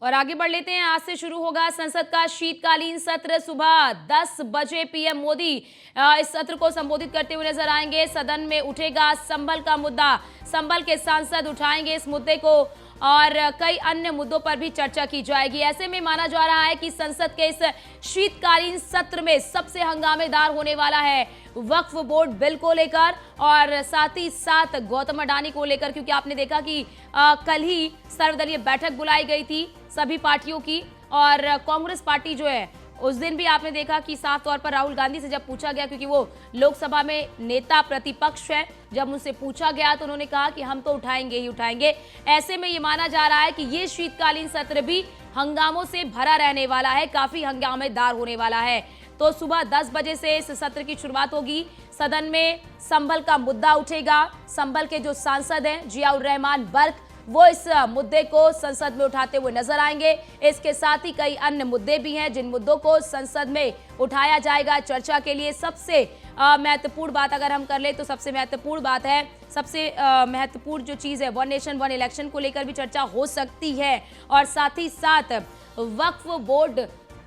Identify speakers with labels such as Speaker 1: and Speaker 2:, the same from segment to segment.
Speaker 1: और आगे बढ़ लेते हैं। आज से शुरू होगा संसद का शीतकालीन सत्र। सुबह 10 बजे पीएम मोदी इस सत्र को संबोधित करते हुए नजर आएंगे। सदन में उठेगा संभल का मुद्दा। संभल के सांसद उठाएंगे इस मुद्दे को और कई अन्य मुद्दों पर भी चर्चा की जाएगी। ऐसे में माना जा रहा है कि संसद के इस शीतकालीन सत्र में सबसे हंगामेदार होने वाला है वक्फ बोर्ड बिल को लेकर और साथ ही साथ गौतम अडानी को लेकर, क्योंकि आपने देखा कि कल ही सर्वदलीय बैठक बुलाई गई थी सभी पार्टियों की और कांग्रेस पार्टी जो है उस दिन भी आपने देखा कि साफ तौर पर राहुल गांधी से जब पूछा गया, क्योंकि वो लोकसभा में नेता प्रतिपक्ष है, जब उनसे पूछा गया तो उन्होंने कहा कि हम तो उठाएंगे ही उठाएंगे। ऐसे में ये माना जा रहा है कि ये शीतकालीन सत्र भी हंगामों से भरा रहने वाला है, काफी हंगामेदार होने वाला है। तो सुबह 10 बजे से इस सत्र की शुरुआत होगी। सदन में संभल का मुद्दा उठेगा। संभल के जो सांसद हैं जियाउर रहमान बर्क, वो इस मुद्दे को संसद में उठाते हुए नजर आएंगे। इसके साथ ही कई अन्य मुद्दे भी हैं जिन मुद्दों को संसद में उठाया जाएगा चर्चा के लिए। सबसे महत्वपूर्ण बात अगर हम कर ले तो सबसे महत्वपूर्ण बात है, सबसे महत्वपूर्ण जो चीज़ है वन नेशन वन इलेक्शन को लेकर भी चर्चा हो सकती है और साथ ही साथ वक्फ बोर्ड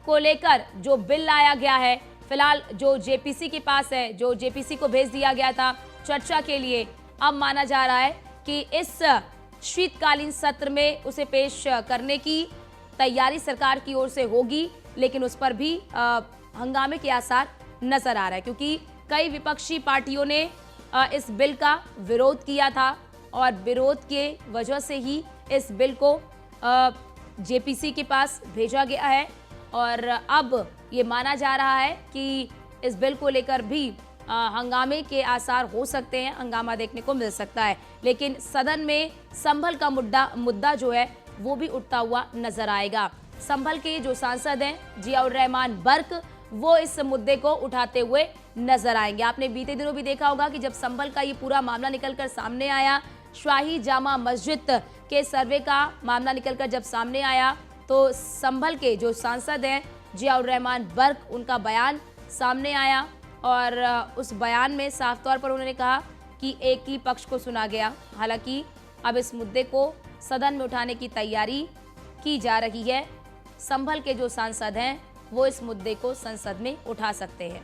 Speaker 1: को लेकर जो बिल लाया गया है फिलहाल जो जेपीसी के पास है, जो जेपीसी को भेज दिया गया था चर्चा के लिए, अब माना जा रहा है कि इस शीतकालीन सत्र में उसे पेश करने की तैयारी सरकार की ओर से होगी, लेकिन उस पर भी हंगामे के आसार नजर आ रहा है, क्योंकि कई विपक्षी पार्टियों ने इस बिल का विरोध किया था और विरोध के वजह से ही इस बिल को जेपीसी के पास भेजा गया है और अब ये माना जा रहा है कि इस बिल को लेकर भी हंगामे के आसार हो सकते हैं, हंगामा देखने को मिल सकता है। लेकिन सदन में संभल का मुद्दा जो है वो भी उठता हुआ नजर आएगा। संभल के जो सांसद हैं जियाउर रहमान बर्क, वो इस मुद्दे को उठाते हुए नजर आएंगे। आपने बीते दिनों भी देखा होगा कि जब संभल का ये पूरा मामला निकलकर सामने आया, शाही जामा मस्जिद के सर्वे का मामला निकलकर जब सामने आया, तो संभल के जो सांसद हैं जियाउर रहमान बर्क, उनका बयान सामने आया और उस बयान में साफ तौर पर उन्होंने कहा कि एक ही पक्ष को सुना गया। हालांकि अब इस मुद्दे को सदन में उठाने की तैयारी की जा रही है। संभल के जो सांसद हैं वो इस मुद्दे को संसद में उठा सकते हैं।